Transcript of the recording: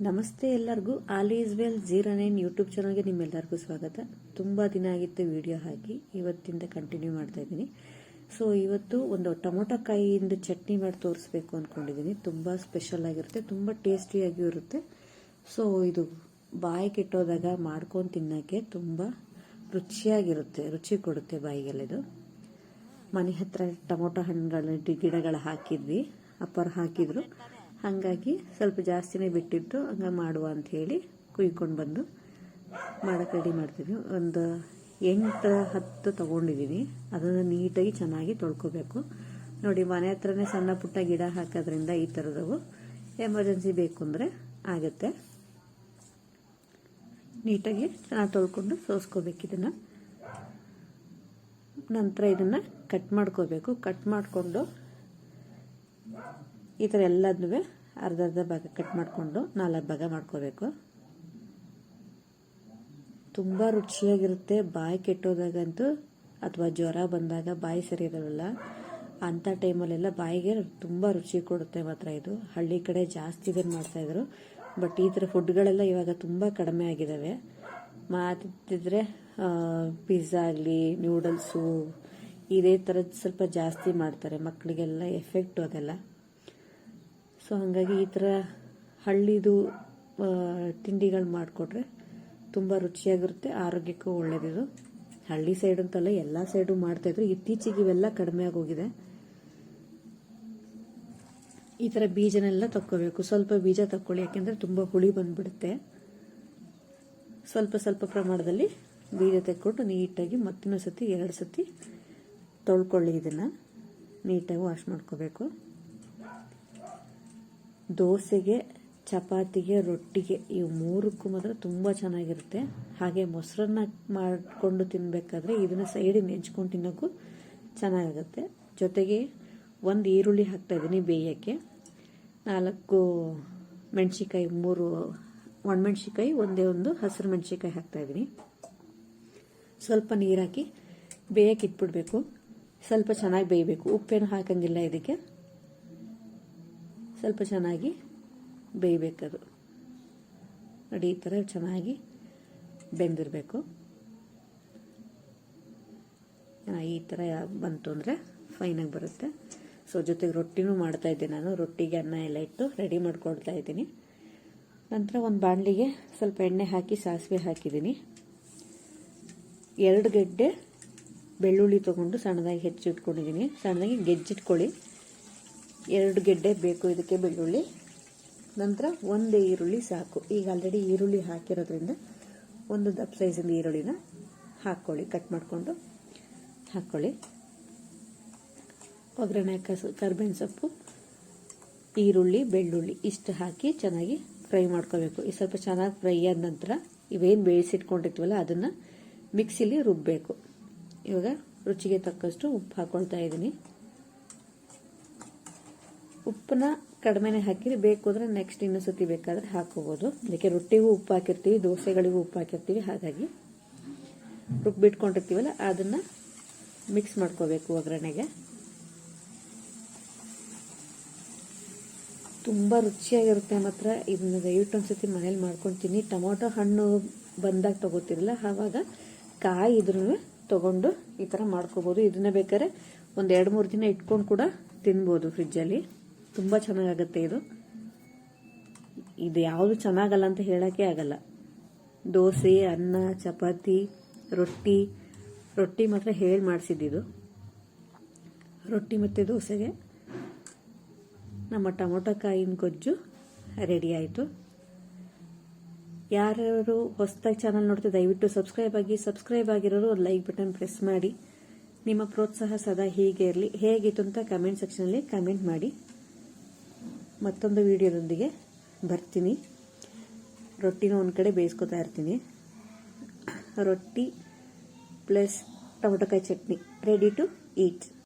ನಮಸ್ತೆ ಎಲ್ಲರಿಗೂ all is well 09 YouTube ಚಾನಲ್ಗೆ ನಿಮ್ಮೆಲ್ಲರಿಗೂ ಸ್ವಾಗತ. ತುಂಬ ದಿನ ಆಗಿತ್ತು ವಿಡಿಯೋ ಹಾಕಿ, ಇವತ್ತಿಂದ ಕಂಟಿನ್ಯೂ ಮಾಡ್ತಾ ಇದ್ದೀನಿ. ಸೊ ಇವತ್ತು ಒಂದು ಟೊಮೊಟೊ ಕಾಯಿಯಿಂದ ಚಟ್ನಿ ಮಾಡಿ ತೋರಿಸ್ಬೇಕು ಅಂದ್ಕೊಂಡಿದ್ದೀನಿ. ತುಂಬ ಸ್ಪೆಷಲ್ ಆಗಿರುತ್ತೆ, ತುಂಬ ಟೇಸ್ಟಿಯಾಗಿಯೂ ಇರುತ್ತೆ. ಸೊ ಇದು ಬಾಯಿ ಕೆಟ್ಟೋದಾಗ ಮಾಡ್ಕೊಂಡು ತಿನ್ನೋಕ್ಕೆ ತುಂಬ ರುಚಿಯಾಗಿರುತ್ತೆ, ರುಚಿ ಕೊಡುತ್ತೆ ಬಾಯಿಗೆಲ್ಲ. ಇದು ಮನೆ ಹತ್ರ ಟೊಮೊಟೊ ಹಣ್ಣುಗಳ ಗಿಡಗಳು ಹಾಕಿದ್ವಿ, ಅಪ್ಪರು ಹಾಕಿದ್ರು. ಹಾಗಾಗಿ ಸ್ವಲ್ಪ ಜಾಸ್ತಿನೇ ಬಿಟ್ಟಿದ್ದು, ಹಂಗೆ ಮಾಡುವ ಅಂಥೇಳಿ ಕುಯ್ಕೊಂಡು ಬಂದು ಮಾಡೋಕ್ಕೆ ರೆಡಿ ಮಾಡ್ತೀವಿ. ಒಂದು 8-10 ತೊಗೊಂಡಿದ್ದೀನಿ. ಅದನ್ನು ನೀಟಾಗಿ ಚೆನ್ನಾಗಿ ತೊಳ್ಕೊಬೇಕು. ನೋಡಿ, ಮನೆ ಹತ್ರನೇ ಸಣ್ಣ ಪುಟ್ಟ ಗಿಡ ಹಾಕೋದ್ರಿಂದ ಈ ಥರದವು ಎಮರ್ಜೆನ್ಸಿ ಬೇಕು ಅಂದರೆ ಆಗುತ್ತೆ. ನೀಟಾಗಿ ಚೆನ್ನಾಗಿ ತೊಳ್ಕೊಂಡು ಸೋಸ್ಕೋಬೇಕು. ಇದನ್ನು ನಂತರ ಇದನ್ನು ಕಟ್ ಮಾಡ್ಕೋಬೇಕು. ಕಟ್ ಮಾಡಿಕೊಂಡು ಈ ಥರ ಎಲ್ಲದನ್ನೂ ಅರ್ಧ ಭಾಗ ಕಟ್ ಮಾಡಿಕೊಂಡು 4 ಭಾಗ ಮಾಡ್ಕೋಬೇಕು. ತುಂಬ ರುಚಿಯಾಗಿರುತ್ತೆ. ಬಾಯಿ ಕೆಟ್ಟೋದಾಗಂತೂ ಅಥವಾ ಜ್ವರ ಬಂದಾಗ ಬಾಯಿ ಸರಿ ಇರೋಲ್ಲ ಅಂಥ ಟೈಮಲ್ಲೆಲ್ಲ ಬಾಯಿಗೆ ತುಂಬ ರುಚಿ ಕೊಡುತ್ತೆ. ಮಾತ್ರ ಇದು ಹಳ್ಳಿ ಕಡೆ ಜಾಸ್ತಿ ಇದನ್ನು ಮಾಡ್ತಾಯಿದ್ರು. ಬಟ್ ಈ ಥರ ಫುಡ್ಗಳೆಲ್ಲ ಇವಾಗ ತುಂಬ ಕಡಿಮೆ ಆಗಿದ್ದಾವೆ. ಮಾಡ್ತಿದ್ರೆ ಪಿಜ್ಜಾ ಆಗಲಿ, ನ್ಯೂಡಲ್ಸು ಇದೇ ಥರದ್ದು ಸ್ವಲ್ಪ ಜಾಸ್ತಿ ಮಾಡ್ತಾರೆ. ಮಕ್ಕಳಿಗೆಲ್ಲ ಎಫೆಕ್ಟು ಅದೆಲ್ಲ. ಸೊ ಹಾಗಾಗಿ ಈ ಥರ ಹಳ್ಳಿದು ತಿಂಡಿಗಳು ಮಾಡಿಕೊಟ್ರೆ ತುಂಬ ರುಚಿಯಾಗಿರುತ್ತೆ, ಆರೋಗ್ಯಕ್ಕೂ ಒಳ್ಳೆಯದಿದು. ಹಳ್ಳಿ ಸೈಡ್ ಅಂತಲ್ಲ, ಎಲ್ಲ ಸೈಡು ಮಾಡ್ತಾಯಿದ್ರು. ಇತ್ತೀಚೆಗೆ ಇವೆಲ್ಲ ಕಡಿಮೆ ಆಗೋಗಿದೆ. ಈ ಥರ ಬೀಜನೆಲ್ಲ ತಕ್ಕೋಬೇಕು. ಸ್ವಲ್ಪ ಬೀಜ ತಕ್ಕೊಳ್ಳಿ, ಯಾಕೆಂದರೆ ತುಂಬ ಹುಳಿ ಬಂದ್ಬಿಡುತ್ತೆ. ಸ್ವಲ್ಪ ಸ್ವಲ್ಪ ಪ್ರಮಾಣದಲ್ಲಿ ಬೀಜ ತೆಕ್ಕೊಂಡು ನೀಟಾಗಿ ಮತ್ತಿನ್ನೊಂದು ಸತಿ 2 ಸತಿ ತೊಳ್ಕೊಳ್ಳಿ. ಇದನ್ನು ನೀಟಾಗಿ ವಾಶ್ ಮಾಡ್ಕೋಬೇಕು. ದೋಸೆಗೆ, ಚಪಾತಿಗೆ, ರೊಟ್ಟಿಗೆ ಇವು 3ಕ್ಕೂ ಮಾತ್ರ ತುಂಬ ಚೆನ್ನಾಗಿರುತ್ತೆ. ಹಾಗೆ ಮೊಸರನ್ನ ಮಾಡಿಕೊಂಡು ತಿನ್ನಬೇಕಾದ್ರೆ ಇದನ್ನು ಸೈಡಿಗೆ ನೆಂಚ್ಕೊಂಡು ತಿನ್ನೋಕ್ಕೂ ಚೆನ್ನಾಗಾಗುತ್ತೆ. ಜೊತೆಗೆ 1 ಈರುಳ್ಳಿ ಹಾಕ್ತಾಯಿದ್ದೀನಿ ಬೇಯೋಕ್ಕೆ. 4 ಮೆಣಸಿಕಾಯಿ, 3 ಒಣಮೆಣ್ಸಿಕಾಯಿ, ಒಂದೇ ಒಂದು ಹಸಿರು ಮೆಣಸಿಕಾಯಿ ಹಾಕ್ತಾಯಿದ್ದೀನಿ. ಸ್ವಲ್ಪ ನೀರು ಹಾಕಿ ಬೇಯಕ್ಕೆ ಇಟ್ಬಿಡ್ಬೇಕು. ಸ್ವಲ್ಪ ಚೆನ್ನಾಗಿ ಬೇಯಬೇಕು. ಉಪ್ಪೇನು ಹಾಕಂಗಿಲ್ಲ ಇದಕ್ಕೆ. ಸ್ವಲ್ಪ ಚೆನ್ನಾಗಿ ಬೇಯಬೇಕದು. ನೋಡಿ, ಈ ಥರ ಚೆನ್ನಾಗಿ ಬೆಂದಿರಬೇಕು. ಈ ಥರ ಬಂತು ಅಂದರೆ ಫೈನಾಗಿ ಬರುತ್ತೆ. ಸೊ ಜೊತೆಗೆ ರೊಟ್ಟಿನೂ ಮಾಡ್ತಾಯಿದ್ದೆ ನಾನು. ರೊಟ್ಟಿಗೆ ಅನ್ನ ಎಲ್ಲ ಇಟ್ಟು ರೆಡಿ ಮಾಡ್ಕೊಳ್ತಾ ಇದ್ದೀನಿ. ನಂತರ ಒಂದು ಬಾಣಲಿಗೆ ಸ್ವಲ್ಪ ಎಣ್ಣೆ ಹಾಕಿ ಸಾಸಿವೆ ಹಾಕಿದ್ದೀನಿ. 2 ಗೆಡ್ಡೆ ಬೆಳ್ಳುಳ್ಳಿ ತೊಗೊಂಡು ಸಣ್ಣದಾಗಿ ಹೆಚ್ಚಿಟ್ಕೊಂಡಿದ್ದೀನಿ. ಸಣ್ಣದಾಗಿ ಗೆಜ್ಜಿಟ್ಕೊಳ್ಳಿ. 2 ಗೆಡ್ಡೆ ಬೇಕು ಇದಕ್ಕೆ ಬೆಳ್ಳುಳ್ಳಿ. ನಂತರ 1 ಈರುಳ್ಳಿ ಸಾಕು. ಈಗ ಆಲ್ರೆಡಿ ಈರುಳ್ಳಿ ಹಾಕಿರೋದ್ರಿಂದ ಒಂದು ದಪ್ಪ ಸೈಜಿಂದ ಈರುಳ್ಳಿನ ಹಾಕ್ಕೊಳ್ಳಿ. ಕಟ್ ಮಾಡಿಕೊಂಡು ಹಾಕ್ಕೊಳ್ಳಿ. ಒಗ್ಗರಣೆ ಕರಿಬೇವಿನ ಸೊಪ್ಪು, ಈರುಳ್ಳಿ, ಬೆಳ್ಳುಳ್ಳಿ ಇಷ್ಟು ಹಾಕಿ ಚೆನ್ನಾಗಿ ಫ್ರೈ ಮಾಡ್ಕೋಬೇಕು. ಈ ಸ್ವಲ್ಪ ಚೆನ್ನಾಗಿ ಫ್ರೈ ಆದ ನಂತರ ಇವೇನು ಬೇಯಿಸಿಟ್ಕೊಂಡಿರ್ತೀವಲ್ಲ ಅದನ್ನು ಮಿಕ್ಸಿಲಿ ರುಬ್ಬಬೇಕು. ಇವಾಗ ರುಚಿಗೆ ತಕ್ಕಷ್ಟು ಉಪ್ಪು ಹಾಕ್ಕೊಳ್ತಾ ಇದ್ದೀನಿ. ಉಪ್ಪನ್ನ ಕಡಿಮೆನೇ ಹಾಕಿರಿ. ಬೇಕು ಅಂದರೆ ನೆಕ್ಸ್ಟ್ ಇನ್ನೊಂದು ಸತಿ ಬೇಕಾದರೆ ಹಾಕೋಬೋದು. ಅದಕ್ಕೆ ರೊಟ್ಟಿಗೂ ಉಪ್ಪು ಹಾಕಿರ್ತೀವಿ, ದೋಸೆಗಳಿಗೂ ಉಪ್ಪು ಹಾಕಿರ್ತೀವಿ. ಹಾಗಾಗಿ ರುಬ್ಬಿಟ್ಕೊಂಡಿರ್ತೀವಲ್ಲ ಅದನ್ನು ಮಿಕ್ಸ್ ಮಾಡ್ಕೋಬೇಕು ಒಗ್ಗರಣೆಗೆ. ತುಂಬ ರುಚಿಯಾಗಿರುತ್ತೆ. ಮಾತ್ರ ಇದನ್ನ ದಯವಿಟ್ಟು ಒಂದ್ಸತಿ ಮನೇಲಿ ಮಾಡ್ಕೊಳ್ತೀನಿ. ಟೊಮೊಟೊ ಹಣ್ಣು ಬಂದಾಗ ತಗೋತಿರಲ್ಲ, ಆವಾಗ ಕಾಯಿ ಇದ್ರೂ ತಗೊಂಡು ಈ ಥರ ಮಾಡ್ಕೋಬೋದು. ಇದನ್ನ ಬೇಕಾದ್ರೆ ಒಂದು 2-3 ದಿನ ಇಟ್ಕೊಂಡು ಕೂಡ ತಿನ್ಬೋದು ಫ್ರಿಜ್ಜಲ್ಲಿ. ತುಂಬ ಚೆನ್ನಾಗಾಗುತ್ತೆ ಇದು ಯಾವುದು ಚೆನ್ನಾಗಲ್ಲ ಅಂತ ಹೇಳೋಕ್ಕೆ ಆಗಲ್ಲ. ದೋಸೆ, ಅನ್ನ, ಚಪಾತಿ, ರೊಟ್ಟಿ ಮಾತ್ರ ಹೇಳಿ ಮಾಡಿಸಿದ್ದು. ರೊಟ್ಟಿ ಮತ್ತು ದೋಸೆಗೆ ನಮ್ಮ ಟೊಮೊಟೊ ಕಾಯಿನ ಗೊಜ್ಜು ರೆಡಿ ಆಯಿತು. ಯಾರ್ಯಾರು ಹೊಸದಾಗಿ ಚಾನಲ್ ನೋಡ್ತಾ ದಯವಿಟ್ಟು ಸಬ್ಸ್ಕ್ರೈಬ್ ಆಗಿರೋರು ಒಂದು ಲೈಕ್ ಬಟನ್ ಪ್ರೆಸ್ ಮಾಡಿ. ನಿಮ್ಮ ಪ್ರೋತ್ಸಾಹ ಸದಾ ಹೀಗೆ ಇರಲಿ. ಹೇಗಿತ್ತು ಅಂತ ಕಮೆಂಟ್ ಸೆಕ್ಷನಲ್ಲಿ ಕಮೆಂಟ್ ಮಾಡಿ. ಮತ್ತೊಂದು ವಿಡಿಯೋದೊಂದಿಗೆ ಬರ್ತೀನಿ. ರೊಟ್ಟಿನ ಒಂದು ಕಡೆ ಬೇಯಿಸ್ಕೊತಾ ಇರ್ತೀನಿ. ರೊಟ್ಟಿ ಪ್ಲಸ್ ಟೊಮೊಟೊ ಕಾಯಿ ಚಟ್ನಿ ರೆಡಿ ಟು ಈಟ್.